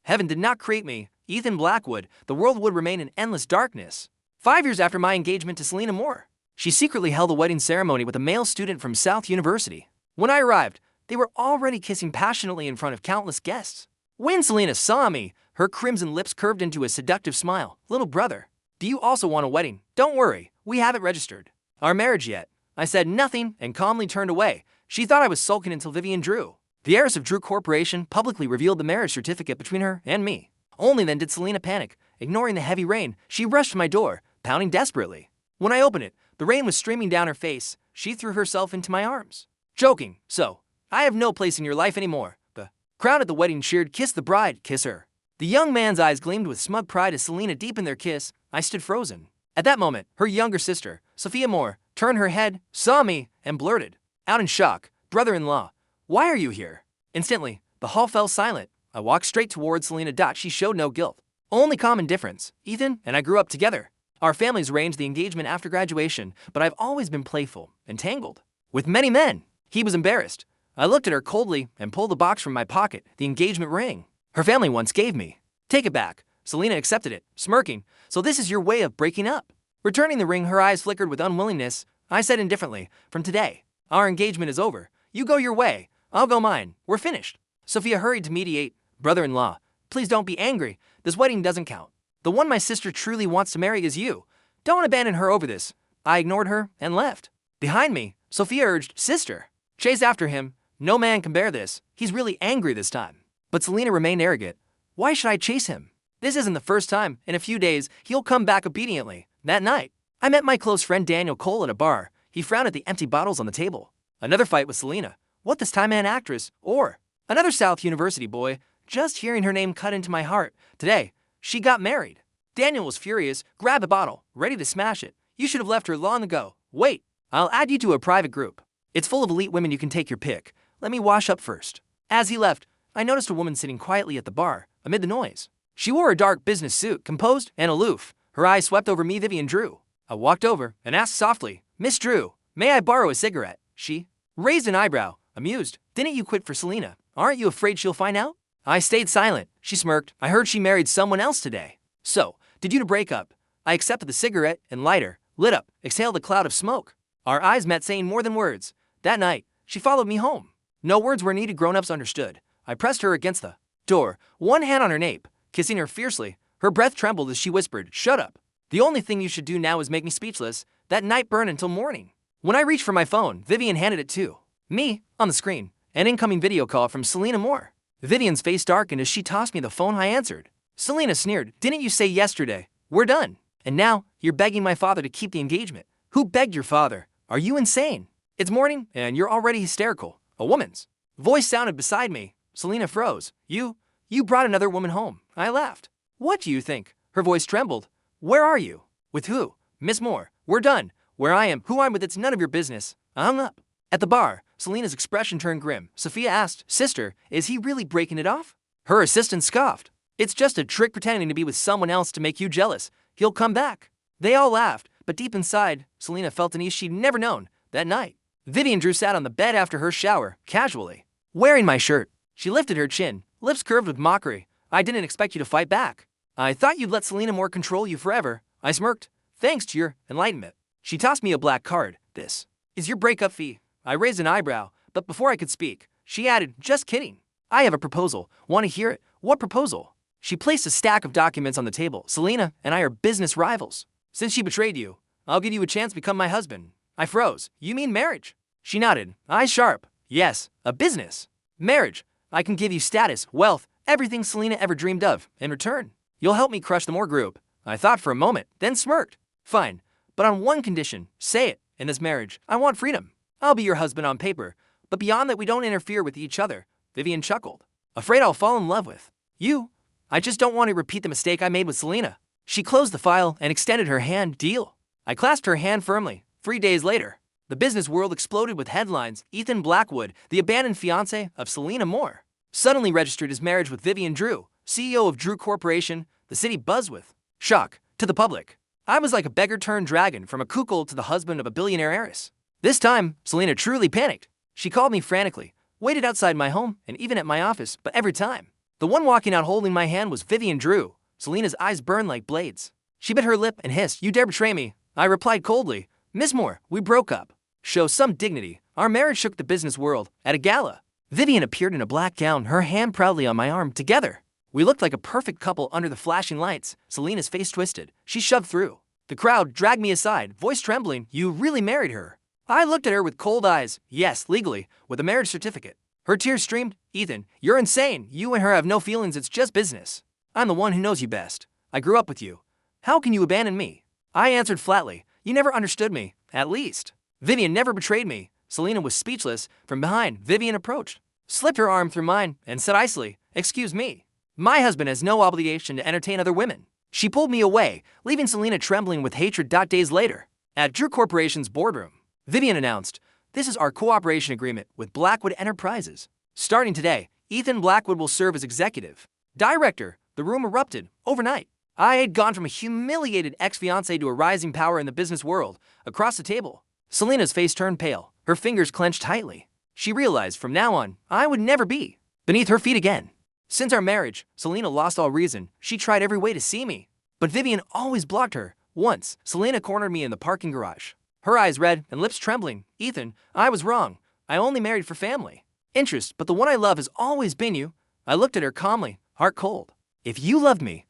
Heaven did not create me, Ethan Blackwood. The world would remain in endless darkness. 5 years after my engagement to Selena Moore, she secretly held a wedding ceremony with a male student from South University. When I arrived, they were already kissing passionately in front of countless guests. When Selena saw me, her crimson lips curved into a seductive smile. Little brother, do you also want a wedding? Don't worry, we haven't registered our marriage yet. I said nothing and calmly turned away. She thought I was sulking until Vivian Drew, the heiress of Drew Corporation, publicly revealed the marriage certificate between her and me. Only then did Selena panic. Ignoring the heavy rain, she rushed to my door, pounding desperately. When I opened it, the rain was streaming down her face. She threw herself into my arms. Joking, so, I have no place in your life anymore. The crowd at the wedding cheered, kiss the bride, kiss her. The young man's eyes gleamed with smug pride as Selena deepened their kiss. I stood frozen. At that moment, her younger sister, Sophia Moore, turned her head, saw me, and blurted out in shock, "Brother-in-law, why are you here?" Instantly, the hall fell silent. I walked straight towards Selena. She showed no guilt, only common difference. Ethan and I grew up together. Our families arranged the engagement after graduation, but I've always been playful and tangled with many men. He was embarrassed. I looked at her coldly and pulled the box from my pocket, the engagement ring her family once gave me. Take it back. Selena accepted it, smirking. So this is your way of breaking up? Returning the ring, her eyes flickered with unwillingness. I said indifferently, from today, our engagement is over. You go your way, I'll go mine. We're finished. Sophia hurried to mediate. Brother-in-law, please don't be angry. This wedding doesn't count. The one my sister truly wants to marry is you. Don't abandon her over this. I ignored her and left. Behind me, Sophia urged, sister, chase after him. No man can bear this. He's really angry this time. But Selena remained arrogant. Why should I chase him? This isn't the first time. In a few days, he'll come back obediently. That night, I met my close friend Daniel Cole at a bar. He frowned at the empty bottles on the table. Another fight with Selena. What this time an actress? Or another South University boy. Just hearing her name cut into my heart. Today, she got married. Daniel was furious, grabbed a bottle, ready to smash it. You should have left her long ago. Wait, I'll add you to a private group. It's full of elite women, you can take your pick. Let me wash up first. As he left, I noticed a woman sitting quietly at the bar, amid the noise. She wore a dark business suit, composed and aloof. Her eyes swept over me, Vivian Drew. I walked over and asked softly, Miss Drew, may I borrow a cigarette? She raised an eyebrow, amused. Didn't you quit for Selena? Aren't you afraid she'll find out? I stayed silent. She smirked. I heard she married someone else today. So, did you to break up? I accepted the cigarette and lighter, lit up, exhaled a cloud of smoke. Our eyes met, saying more than words. That night, she followed me home. No words were needed, grown-ups understood. I pressed her against the door, one hand on her nape, kissing her fiercely. Her breath trembled as she whispered, shut up. The only thing you should do now is make me speechless. That night burned until morning. When I reached for my phone, Vivian handed it to me. On the screen, an incoming video call from Selena Moore. Vivian's face darkened as she tossed me the phone. I answered. Selena sneered, didn't you say yesterday, we're done? And now, you're begging my father to keep the engagement. Who begged your father? Are you insane? It's morning, and you're already hysterical. A woman's voice sounded beside me. Selena froze. You brought another woman home. I laughed. What do you think? Her voice trembled. Where are you? With who? Miss Moore. We're done. Where I am, who I'm with, it's none of your business. I hung up. At the bar, Selena's expression turned grim. Sophia asked, sister, is he really breaking it off? Her assistant scoffed. It's just a trick pretending to be with someone else to make you jealous. He'll come back. They all laughed, but deep inside, Selena felt an ease she'd never known. That night, Vivian Drew sat on the bed after her shower, casually, wearing my shirt. She lifted her chin, lips curved with mockery. I didn't expect you to fight back. I thought you'd let Selena Moore control you forever. I smirked. Thanks to your enlightenment. She tossed me a black card. This is your breakup fee. I raised an eyebrow, but before I could speak, she added, just kidding. I have a proposal. Want to hear it? What proposal? She placed a stack of documents on the table. Selena and I are business rivals. Since she betrayed you, I'll give you a chance to become my husband. I froze. You mean marriage? She nodded, eyes sharp. Yes, a business. Marriage. I can give you status, wealth, everything Selena ever dreamed of. In return, you'll help me crush the Moore Group. I thought for a moment, then smirked. Fine, but on one condition. Say it. In this marriage, I want freedom. I'll be your husband on paper, but beyond that we don't interfere with each other. Vivian chuckled. Afraid I'll fall in love with you. I just don't want to repeat the mistake I made with Selena. She closed the file and extended her hand. Deal. I clasped her hand firmly. 3 days later, the business world exploded with headlines. Ethan Blackwood, the abandoned fiancé of Selena Moore, suddenly registered his marriage with Vivian Drew, CEO of Drew Corporation. The city buzzed with shock to the public. I was like a beggar turned dragon, from a cuckold to the husband of a billionaire heiress. This time, Selena truly panicked. She called me frantically, waited outside my home and even at my office, but every time, The one walking out holding my hand was Vivian Drew. Selena's eyes burned like blades. She bit her lip and hissed, "You dare betray me?" I replied coldly, "Miss Moore, we broke up." Show some dignity. Our marriage shook the business world. At a gala, Vivian appeared in a black gown, her hand proudly on my arm. Together, we looked like a perfect couple under the flashing lights. Selena's face twisted. She shoved through. The crowd dragged me aside, voice trembling. "You really married her?" I looked at her with cold eyes. "Yes, legally, with a marriage certificate." Her tears streamed. "Ethan, you're insane. You and her have no feelings, it's just business. I'm the one who knows you best. I grew up with you. How can you abandon me?" I answered flatly, "You never understood me, at least." Vivian never betrayed me. Selena was speechless. From behind, Vivian approached, slipped her arm through mine, and said icily, "Excuse me. My husband has no obligation to entertain other women." She pulled me away, leaving Selena trembling with hatred. Days later, at Drew Corporation's boardroom, Vivian announced, "This is our cooperation agreement with Blackwood Enterprises. Starting today, Ethan Blackwood will serve as executive director." The room erupted overnight. I had gone from a humiliated ex-fiancé to a rising power in the business world. Across the table, Selena's face turned pale, her fingers clenched tightly. She realized from now on, I would never be beneath her feet again. Since our marriage, Selena lost all reason. She tried every way to see me, but Vivian always blocked her. Once, Selena cornered me in the parking garage, her eyes red and lips trembling. "Ethan, I was wrong. I only married for family interest, but the one I love has always been you." I looked at her calmly, heart cold. "If you loved me,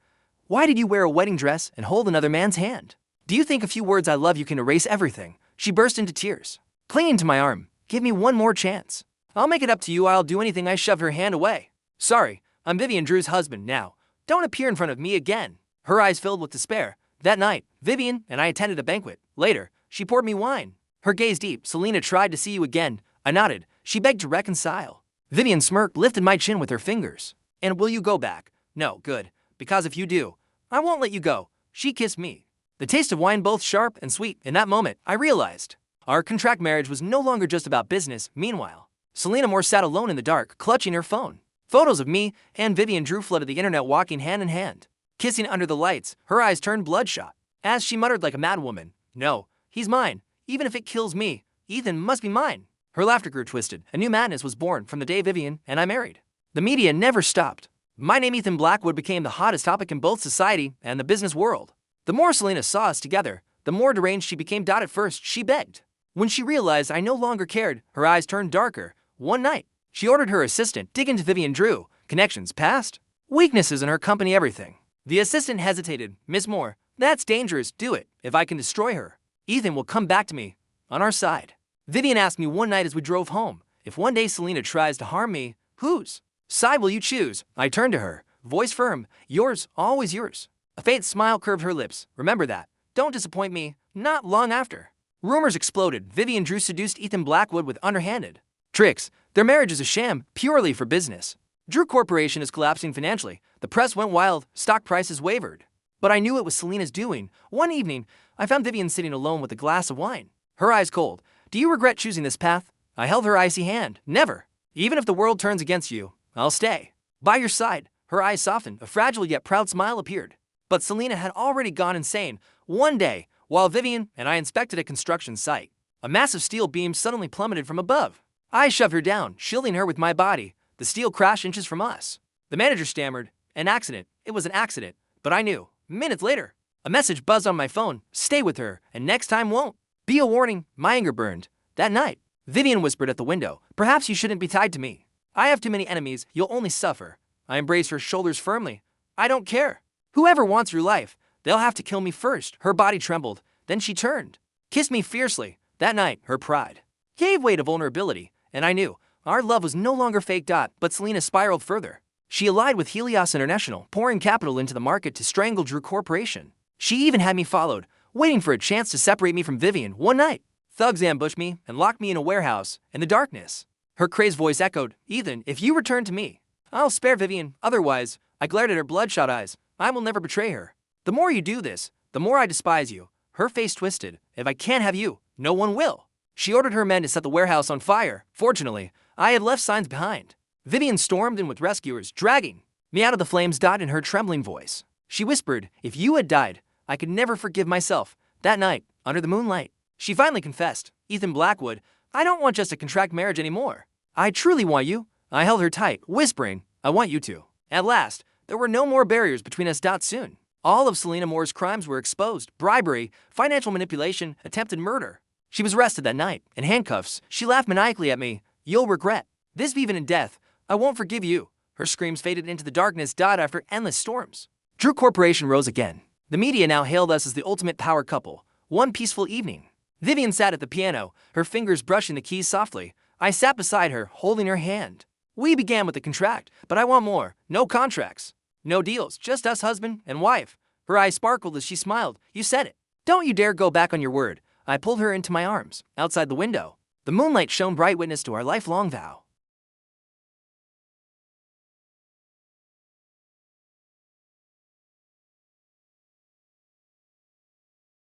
why did you wear a wedding dress and hold another man's hand? Do you think a few words 'I love you' can erase everything?" She burst into tears, clinging to my arm. "Give me one more chance. I'll make it up to you. I'll do anything." I shoved her hand away. "Sorry, I'm Vivian Drew's husband now. Don't appear in front of me again." Her eyes filled with despair. That night, Vivian and I attended a banquet. Later, she poured me wine, her gaze deep. "Selena tried to see you again." I nodded. She begged to reconcile. Vivian smirked, lifted my chin with her fingers. "And will you go back?" "No." "Good. Because if you do, I won't let you go." She kissed me, the taste of wine both sharp and sweet. In that moment, I realized our contract marriage was no longer just about business. Meanwhile, Selena Moore sat alone in the dark, clutching her phone. Photos of me and Vivian Drew flooded the internet, walking hand in hand, kissing under the lights. Her eyes turned bloodshot as she muttered like a madwoman, "No, he's mine. Even if it kills me, Ethan must be mine." Her laughter grew twisted. A new madness was born from the day Vivian and I married. The media never stopped. My name, Ethan Blackwood, became the hottest topic in both society and the business world. The more Selena saw us together, the more deranged she became. At first, she begged. When she realized I no longer cared, her eyes turned darker. One night, she ordered her assistant dig into Vivian Drew, connections, past, weaknesses in her company, everything. The assistant hesitated. "Miss Moore, that's dangerous. Do it. If I can destroy her, Ethan will come back to me, on our side." Vivian asked me one night as we drove home, "If one day Selena tries to harm me, whose side will you choose?" I turned to her, voice firm. "Yours, always yours." A faint smile curved her lips. "Remember that. Don't disappoint me." Not long after, rumors exploded. Vivian Drew seduced Ethan Blackwood with underhanded tricks. Their marriage is a sham, purely for business. Drew Corporation is collapsing financially. The press went wild, stock prices wavered. But I knew it was Selena's doing. One evening, I found Vivian sitting alone with a glass of wine, her eyes cold. "Do you regret choosing this path?" I held her icy hand. "Never. Even if the world turns against you, I'll stay by your side." Her eyes softened. A fragile yet proud smile appeared. But Selena had already gone insane. One day, while Vivian and I inspected a construction site, a massive steel beam suddenly plummeted from above. I shoved her down, shielding her with my body. The steel crashed inches from us. The manager stammered, "An accident." It was an accident, but I knew. Minutes later, a message buzzed on my phone. "Stay with her, and next time won't be a warning." My anger burned. That night, Vivian whispered at the window, "Perhaps you shouldn't be tied to me. I have too many enemies. You'll only suffer." I embraced her shoulders firmly. "I don't care. Whoever wants your life, they'll have to kill me first." Her body trembled. Then she turned, kissed me fiercely. That night, her pride gave way to vulnerability, and I knew our love was no longer fake. But Selena spiraled further. She allied with Helios International, pouring capital into the market to strangle Drew Corporation. She even had me followed, waiting for a chance to separate me from Vivian. One night, thugs ambushed me and locked me in a warehouse in the darkness. Her crazed voice echoed, "Ethan, if you return to me, I'll spare Vivian. Otherwise," I glared at her bloodshot eyes, "I will never betray her. The more you do this, the more I despise you." Her face twisted. "If I can't have you, no one will." She ordered her men to set the warehouse on fire. Fortunately, I had left signs behind. Vivian stormed in with rescuers, dragging me out of the flames. In her trembling voice, she whispered, "If you had died, I could never forgive myself." That night, under the moonlight, she finally confessed, "Ethan Blackwood, I don't want just a contract marriage anymore. I truly want you." I held her tight, whispering, "I want you to." At last, there were no more barriers between us. Soon, all of Selena Moore's crimes were exposed: bribery, financial manipulation, attempted murder. She was arrested that night, in handcuffs. She laughed maniacally at me. "You'll regret this, Vivian, in death. I won't forgive you." Her screams faded into the darkness. After endless storms, Drew Corporation rose again. The media now hailed us as the ultimate power couple. One peaceful evening, Vivian sat at the piano, her fingers brushing the keys softly. I sat beside her, holding her hand. We began with the contract, but I want more. No contracts, no deals, just us, husband and wife. Her eyes sparkled as she smiled. "You said it. Don't you dare go back on your word." I pulled her into my arms. Outside the window, the moonlight shone bright, witness to our lifelong vow.